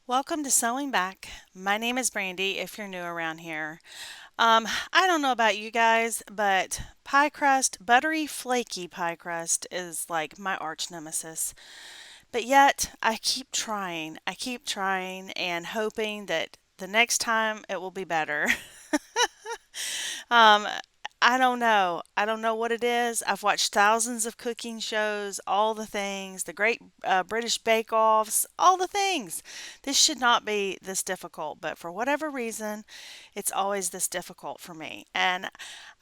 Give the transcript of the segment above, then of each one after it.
Welcome to Sewing Back. My name is Brandy if you're new around here. I don't know about you guys, but pie crust, buttery, flaky pie crust is like my arch nemesis. But yet, I keep trying. I keep trying and hoping that the next time it will be better. Um, I don't know. I don't know what it is. I've watched thousands of cooking shows, all the things, the great British Bake Offs, all the things. This should not be this difficult, but for whatever reason, it's always this difficult for me. And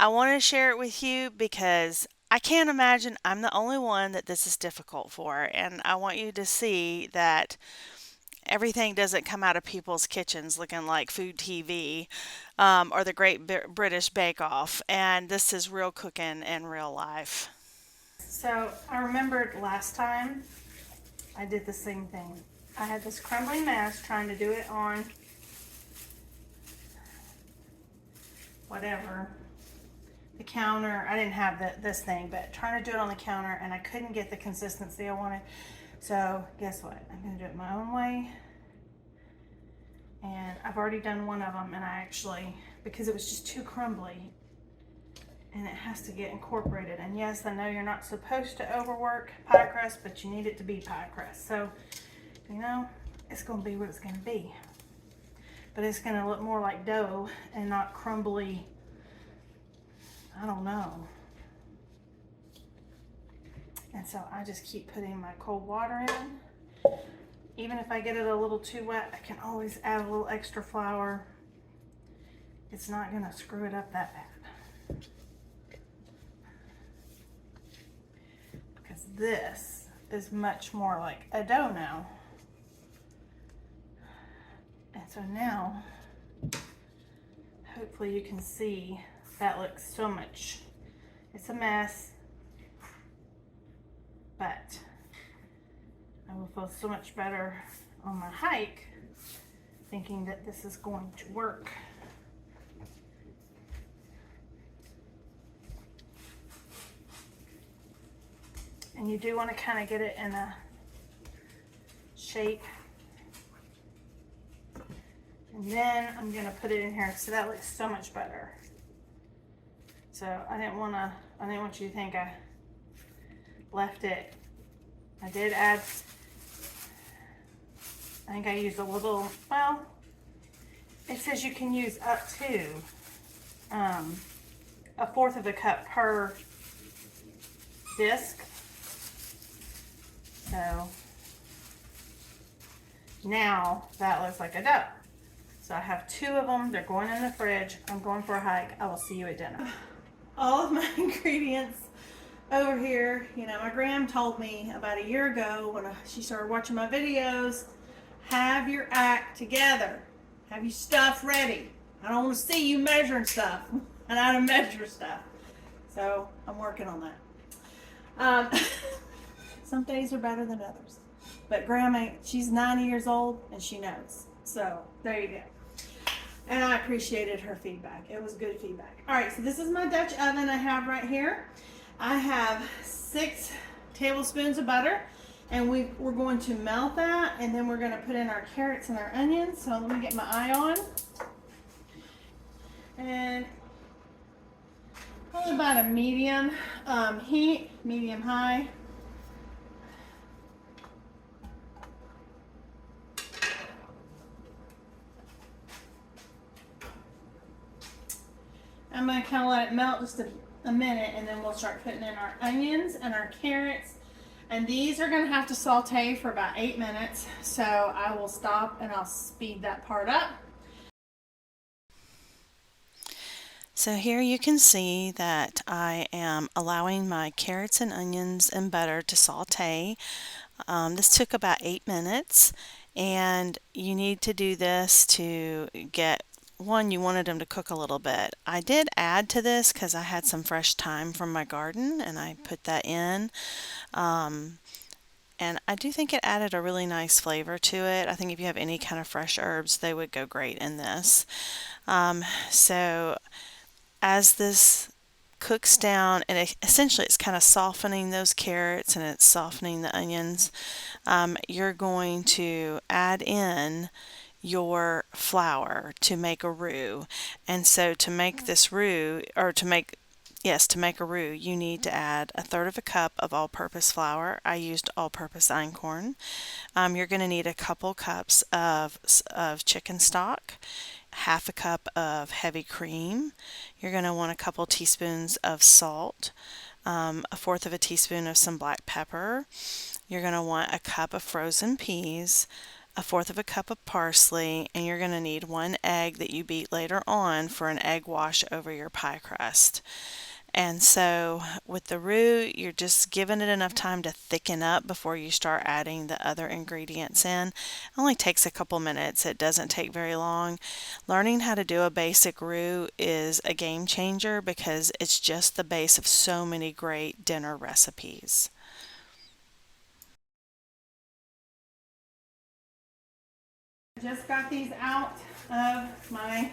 I want to share it with you because I can't imagine I'm the only one that this is difficult for. And I want you to see that everything doesn't come out of people's kitchens looking like food TV or the Great British Bake Off. And this is real cooking in real life. So I remembered last time I did the same thing. I had this crumbling mess trying to do it on whatever, the counter. I didn't have this thing, but trying to do it on the counter and I couldn't get the consistency I wanted. So guess what? I'm going to do it my own way. And I've already done one of them, and I actually, because it was just too crumbly, and it has to get incorporated. And yes, I know you're not supposed to overwork pie crust, but you need it to be pie crust. So, you know, it's going to be what it's going to be. But it's going to look more like dough and not crumbly. I don't know. And so I just keep putting my cold water in. Even if I get it a little too wet, I can always add a little extra flour. It's not going to screw it up that bad. Because this is much more like a dough now. And so now, hopefully you can see that looks so much. It's a mess, but I will feel so much better on my hike thinking that this is going to work. And you do want to kind of get it in a shape. And then I'm going to put it in here so that looks so much better. So I didn't want you to think I left it. I did add, I think I used a little, well, it says you can use up to a fourth of a cup per disc. So now that looks like a dough. So I have two of them. They're going in the fridge. I'm going for a hike. I will see you at dinner. All of my ingredients over here. You know, my gram told me about a year ago when she started watching my videos, have your act together. Have your stuff ready. I don't want to see you measuring stuff and how to measure stuff. So I'm working on that. Some days are better than others. But Grandma, she's 90 years old and she knows. So there you go. And I appreciated her feedback. It was good feedback. All right, so this is my Dutch oven I have right here. I have 6 tablespoons of butter, and we're going to melt that, and then we're going to put in our carrots and our onions. So let me get my eye on. And probably about a medium heat, medium high. I'm going to kind of let it melt just a minute, and then we'll start putting in our onions and our carrots. And these are going to have to saute for about 8 minutes. So I will stop and I'll speed that part up. So here you can see that I am allowing my carrots and onions and butter to saute. This took about 8 minutes, and you need to do this to get one, you wanted them to cook a little bit. I did add to this because I had some fresh thyme from my garden and I put that in. And I do think it added a really nice flavor to it. I think if you have any kind of fresh herbs, they would go great in this. So as this cooks down, and essentially it's kind of softening those carrots and it's softening the onions, you're going to add in your flour to make a roux. And so to make this roux, or to make Yes, to make a roux, you need to add a third of a cup of all-purpose flour. I used all-purpose einkorn. You're going to need a couple cups of chicken stock, half a cup of heavy cream. You're going to want a couple teaspoons of salt, a fourth of a teaspoon of some black pepper. You're going to want a cup of frozen peas, a fourth of a cup of parsley, and you're going to need one egg that you beat later on for an egg wash over your pie crust. And so with the roux, you're just giving it enough time to thicken up before you start adding the other ingredients in. It only takes a couple minutes. It doesn't take very long. Learning how to do a basic roux is a game changer because it's just the base of so many great dinner recipes. Just got these out of my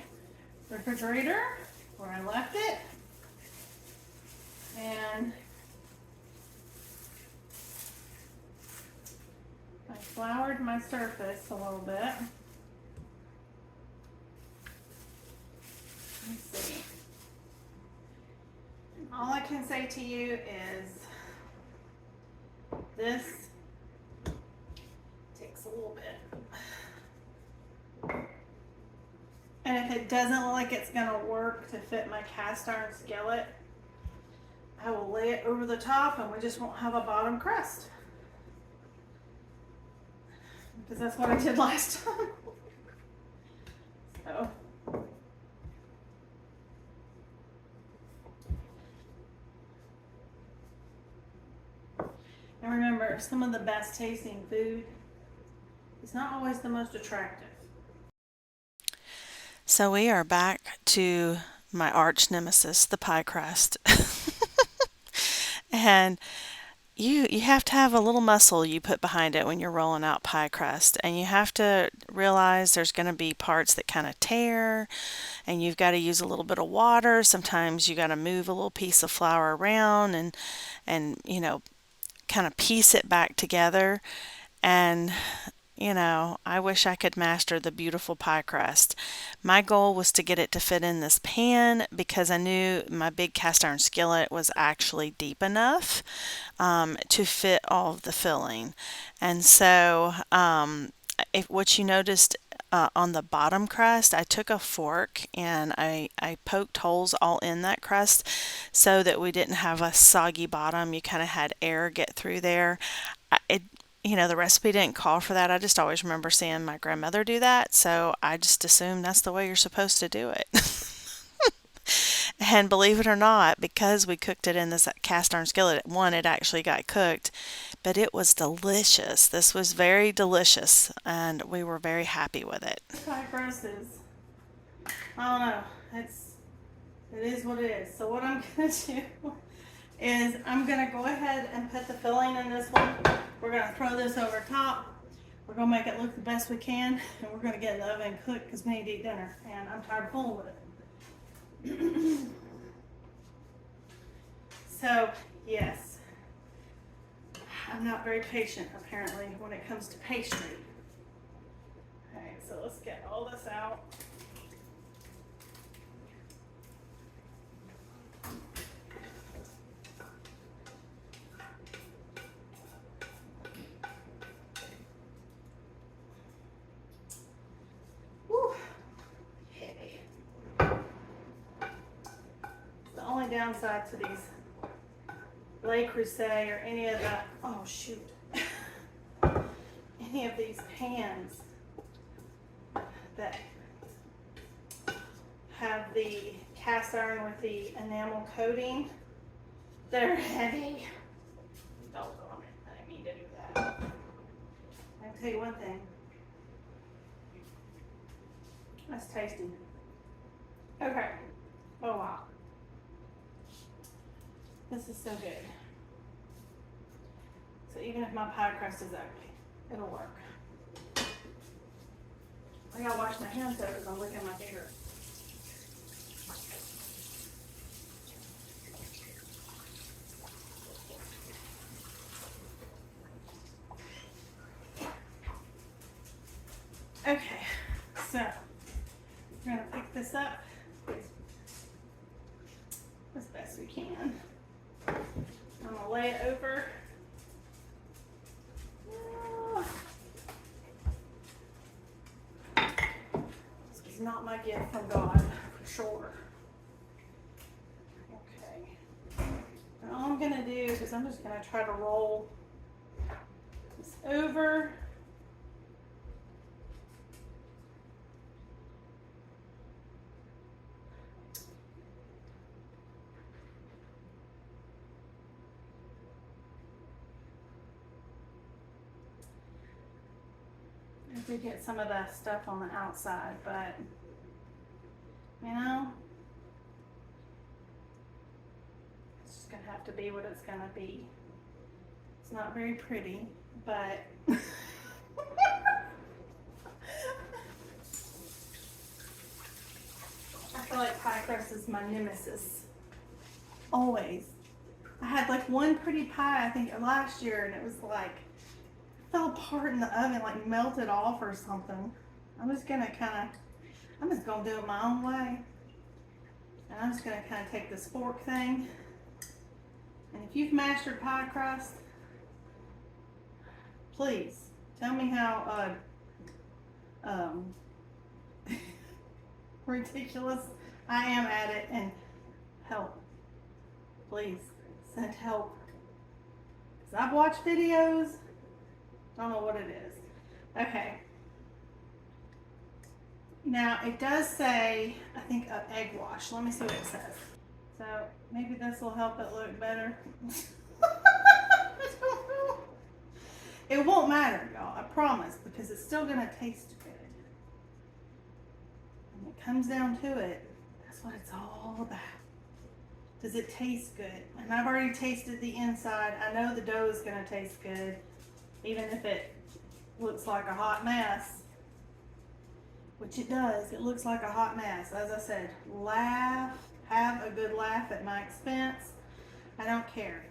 refrigerator where I left it, and I floured my surface a little bit. Let's see. All I can say to you is this takes a little bit. And if it doesn't look like it's going to work to fit my cast iron skillet, I will lay it over the top and we just won't have a bottom crust. Because that's what I did last time. So. And remember, some of the best tasting food is not always the most attractive. So we are back to my arch nemesis, the pie crust. And you have to have a little muscle you put behind it when you're rolling out pie crust, and you have to realize there's going to be parts that kind of tear, and you've got to use a little bit of water. Sometimes you got to move a little piece of flour around and kind of piece it back together. And I wish I could master the beautiful pie crust. My goal was to get it to fit in this pan because I knew my big cast iron skillet was actually deep enough to fit all of the filling. And so, what you noticed on the bottom crust, I took a fork and I poked holes all in that crust so that we didn't have a soggy bottom. You kind of had air get through there. The recipe didn't call for that. I just always remember seeing my grandmother do that, so I just assumed that's the way you're supposed to do it. And believe it or not, because we cooked it in this cast iron skillet, one, it actually got cooked, but it was delicious. This was very delicious, and we were very happy with it. Pie crust is, I don't know, it is what it is. So what I'm going to do is I'm going to go ahead and put the filling in this one. We're going to throw this over top. We're going to make it look the best we can, and we're going to get in the oven cooked because we need to eat dinner, and I'm tired of fooling with it. So, yes, I'm not very patient apparently when it comes to pastry. Alright, so let's get all this out. Downside to these Le Creuset or any of the any of these pans that have the cast iron with the enamel coating, they're heavy. Doggone it, I didn't mean to do that. I can tell you one thing, that's tasty. Okay, oh wow. This is so good. So even if my pie crust is ugly, it'll work. I gotta wash my hands though because I'm licking my finger. Okay, so we're gonna pick this up as best we can. I'm gonna lay it over. This is not my gift from God, for sure. Okay. And all I'm gonna do is I'm just gonna try to roll this over. I did get some of the stuff on the outside, but you know, it's just gonna have to be what it's gonna be. It's not very pretty, but I feel like pie crust is my nemesis. Always. I had like one pretty pie, I think last year, and it was like fell apart in the oven, like melted off or something. I'm just gonna do it my own way. And I'm just gonna kind of take this fork thing. And if you've mastered pie crust, please tell me how ridiculous I am at it, and help. Please send help. Because I've watched videos. Don't know what it is. Okay. Now it does say, I think, egg wash. Let me see what it says. So maybe this will help it look better. I don't know. It won't matter, y'all. I promise, because it's still gonna taste good. When it comes down to it, that's what it's all about. Does it taste good? And I've already tasted the inside. I know the dough is gonna taste good, even if it looks like a hot mess, which it does. It looks like a hot mess. As I said, laugh, have a good laugh at my expense. I don't care.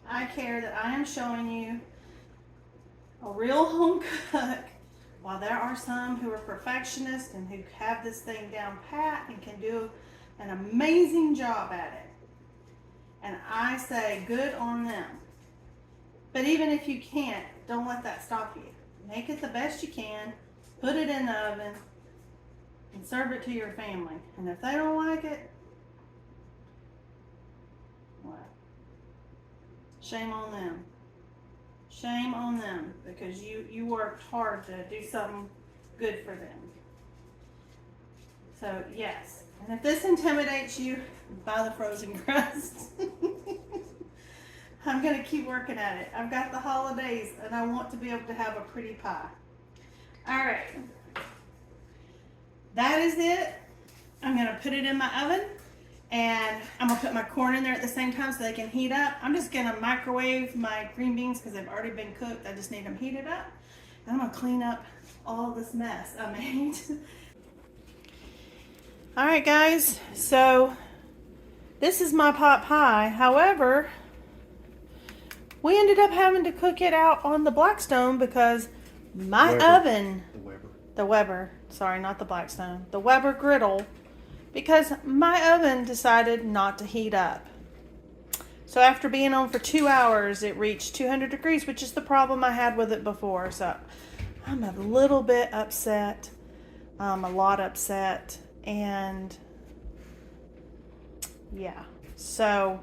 I care that I am showing you a real home cook, while there are some who are perfectionists and who have this thing down pat and can do an amazing job at it. And I say good on them. But even if you can't, don't let that stop you. Make it the best you can, put it in the oven, and serve it to your family. And if they don't like it, well, shame on them. Shame on them, because you worked hard to do something good for them. So yes, and if this intimidates you, buy the frozen crust. I'm gonna keep working at it. I've got the holidays and I want to be able to have a pretty pie. All right, that is it. I'm gonna put it in my oven, and I'm gonna put my corn in there at the same time so they can heat up. I'm just gonna microwave my green beans because they've already been cooked. I just need them heated up. And I'm gonna clean up all this mess I made. All right, guys, so this is my pot pie. However, we ended up having to cook it out on the Blackstone because my oven, the Weber, sorry, not the Blackstone, the Weber Griddle, because my oven decided not to heat up. So after being on for 2 hours, it reached 200 degrees, which is the problem I had with it before. So I'm a little bit upset, a lot upset, and yeah. So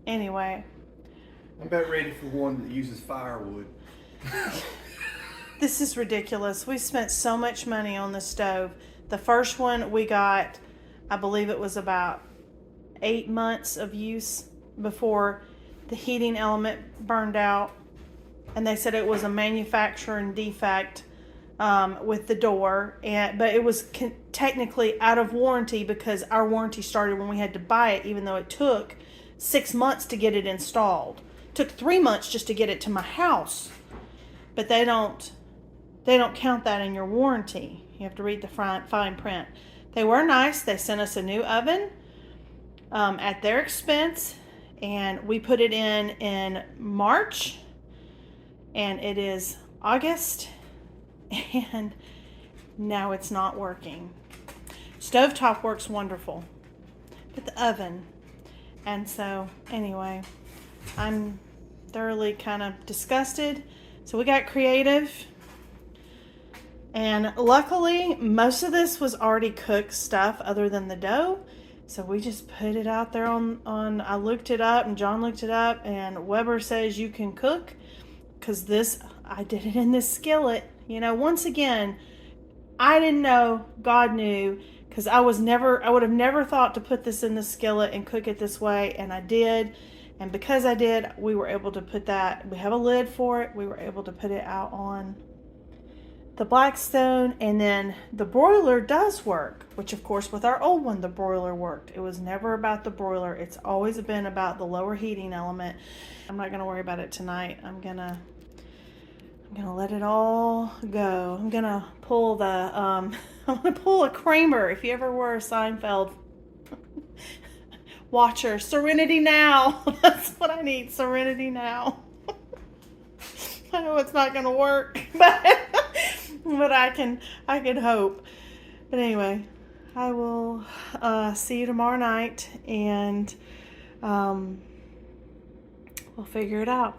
anyway, I'm about ready for one that uses firewood. this is ridiculous. We spent so much money on the stove. The first one we got, I believe it was about 8 months of use before the heating element burned out. And they said it was a manufacturing defect with the door. But it was technically out of warranty because our warranty started when we had to buy it, even though it took 6 months to get it installed. It took 3 months just to get it to my house. But they don't count that in your warranty. You have to read the fine print. They were nice. They sent us a new oven at their expense, and we put it in March, and it is August, and now it's not working. Stovetop works wonderful, but the oven. And so anyway, I'm thoroughly kind of disgusted. So we got creative. And luckily, most of this was already cooked stuff other than the dough. So we just put it out there on I looked it up and John looked it up, and Weber says you can cook, because I did it in this skillet. You know, once again, I didn't know, God knew, because I would have never thought to put this in the skillet and cook it this way, and I did. And because I did, we were able to put that, we have a lid for it, we were able to put it out on the Blackstone. And then the broiler does work, which of course with our old one, the broiler worked. It was never about the broiler. It's always been about the lower heating element. I'm not going to worry about it tonight. I'm gonna let it all go. I'm gonna pull I'm gonna pull a Kramer. If you ever were a Seinfeld watcher, Serenity Now. That's what I need. Serenity Now. I know it's not gonna work, but I can hope. But anyway, I will see you tomorrow night, and we'll figure it out.